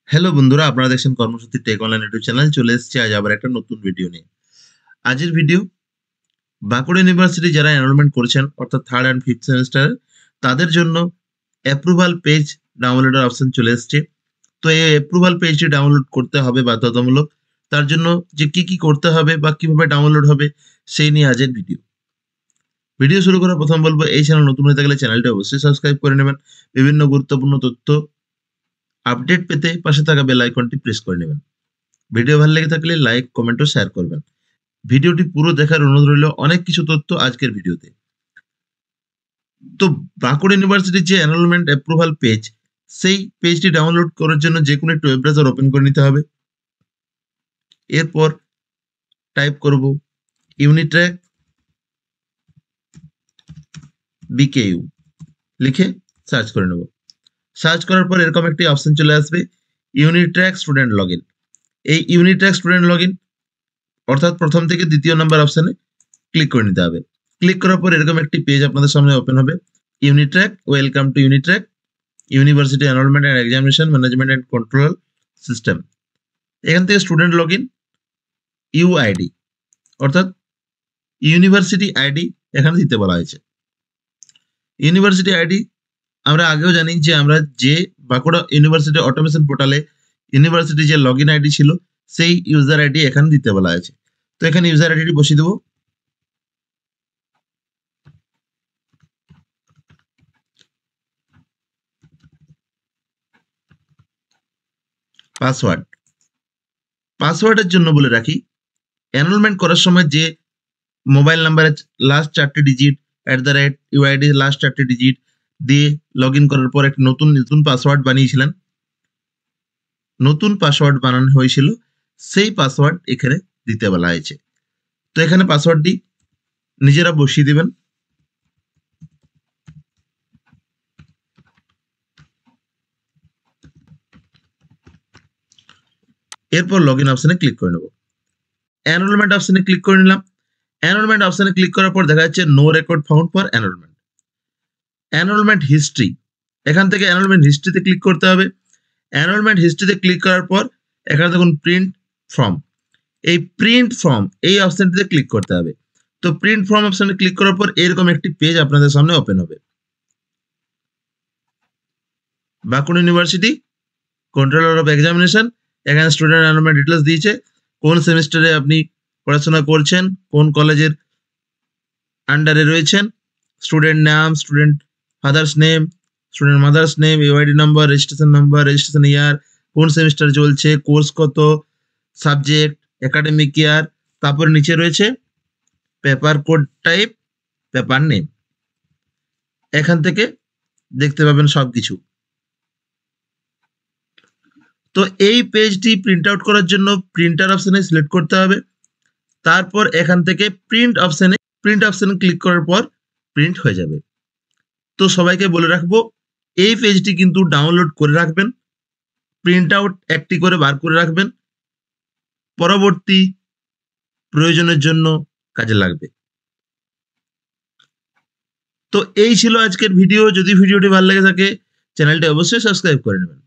Hello বন্ধুরা, আপনারা দেখছেন কর্মসূচি টেক অনলাইন ইউটিউব চ্যানেল। চলে এসেছি আজ আবার একটা নতুন ভিডিও নিয়ে। আজের ভিডিও বাঁকুড়া ইউনিভার্সিটি যারা এনরোলমেন্ট করেছেন অর্থাৎ থার্ড অ্যান্ড ফিফথ সেমিস্টার তাদের জন্য অ্যাপ্রুভাল পেজ ডাউনলোডের অপশন চলে এসছে। তো এই অ্যাপ্রুভাল পেজটি ডাউনলোড করতে হবে বাধ্যতামূলক। তার জন্য যে কি করতে হবে বা কিভাবে ডাউনলোড হবে সেই নিয়ে আজের ভিডিও। ভিডিও শুরু করার প্রথম বলবো, এই চ্যানেল নতুন হয়ে থাকলে চ্যানেলটা অবশ্যই সাবস্ক্রাইব করে নেবেন। বিভিন্ন গুরুত্বপূর্ণ তথ্য আপডেট পেতে পাশে থাকা বেল আইকনটি প্রেস করে নেবেন। ভিডিও ভালো লেগে থাকলে লাইক, কমেন্ট ও শেয়ার করবেন। ভিডিওটি পুরো দেখার অনুরোধ রইল। অনেক কিছু তথ্য আজকের ভিডিওতে। তো বাঁকুড়া ইউনিভার্সিটির যে এনরোলমেন্ট অ্যাপ্রুভাল পেজ, সেই পেজটি ডাউনলোড করার জন্য যে কোনো একটি ওয়েব ব্রাউজার ওপেন করে নিতে হবে। এরপর টাইপ করব ইউনিট্র্যাক বিকেইউ লিখে সার্চ করে নেব। সার্চ করার পর এরকম একটি অপশন চলে আসবে, ইউনিট্র্যাক স্টুডেন্ট লগ ইন। এই ইউনিট্র্যাক স্টুডেন্ট লগ ইন অর্থাৎ প্রথম থেকে দ্বিতীয় নম্বর অপশনে ক্লিক করে নিতে হবে। ক্লিক করার পর এরকম একটি পেজ আপনাদের সামনে ওপেন হবে। Unitrack, welcome to Unitrack university enrolment and examination management and control system. এখান থেকে স্টুডেন্ট লগ ইন ইউআইডি অর্থাৎ ইউনিভার্সিটি আইডি এখানে দিতে বলা হয়েছে। ইউনিভার্সিটি আইডি আমরা আগেও জানি যে আমরা যে বাঁকুড়া ইউনিভার্সিটি অটোমেশন পোর্টালে ইউনিভার্সিটি যে লগ ইন আইডি ছিল সেই ইউজার আইডি এখানে দিতে বলা হয়েছে। তো এখানে ইউজার আইডিটি বসিয়ে দেবো। পাসওয়ার্ড, পাসওয়ার্ডের জন্য বলে রাখি, এনরোলমেন্ট করার সময় যে মোবাইল নাম্বারের লাস্ট 4টি ডিজিট @UID লাস্ট 4টি ডিজিট দিয়ে লগ ইন করার পর একটা নতুন পাসওয়ার্ড বানিয়েছিলেন, নতুন পাসওয়ার্ড বানানো হয়েছিল, সেই পাসওয়ার্ড এখানে দিতে বলা হয়েছে। তো এখানে পাসওয়ার্ডটি নিজেরা বসিয়ে দেবেন। এরপর লগ ইন অপশনে ক্লিক করে নেব। এনরোলমেন্ট অপশনে ক্লিক করে নিলাম। এনরোলমেন্ট অপশনে ক্লিক করার পর দেখা যাচ্ছে no record found for enrolment. Enrolment history, এখান থেকে এনরোলমেন্ট হিস্ট্রিতে ক্লিক করতে হবে। এনরোলমেন্ট হিস্ট্রিতে ক্লিক করার পর এখানে দেখুন প্রিন্ট ফর্ম, এই প্রিন্ট ফর্ম এই অপশনটিতে ক্লিক করতে হবে। তো প্রিন্ট ফর্ম অপশনে ক্লিক করার পর এরকম একটি পেজ আপনাদের সামনে ওপেন হবে। Bankura university controller of examination, এখানে স্টুডেন্ট এনরোলমেন্ট ডিটেলস দিয়েছে, কোন সেমিস্টারে আপনি পড়াশোনা করছেন, কোন কলেজের আন্ডারে রয়েছেন, স্টুডেন্ট নাম, student father's name, student mother's name, UID number, registration ইয়ার, কোন সেমিস্টার চলছে, কোর্স কত, সাবজেক্ট, একাডেমিক ইয়ার, তারপর নিচে রয়েছে paper code type, paper name. এখান থেকে দেখতে পাবেন সবকিছু। তো এই পেজটি প্রিন্ট আউট করার জন্য প্রিন্টার অপশনে সিলেক্ট করতে হবে। তারপর এখান থেকে প্রিন্ট অপশনে ক্লিক করার পর প্রিন্ট হয়ে যাবে। তো সবাইকে বলে রাখবো, এই পেজটি কিন্তু ডাউনলোড করে রাখবেন, প্রিন্ট আউট একটি করে বার করে রাখবেন, পরবর্তী প্রয়োজনের জন্য কাজে লাগবে। তো এই ছিল আজকের ভিডিও। যদি ভিডিওটি ভালো লেগে থাকে চ্যানেলটি অবশ্যই সাবস্ক্রাইব করে নেবেন।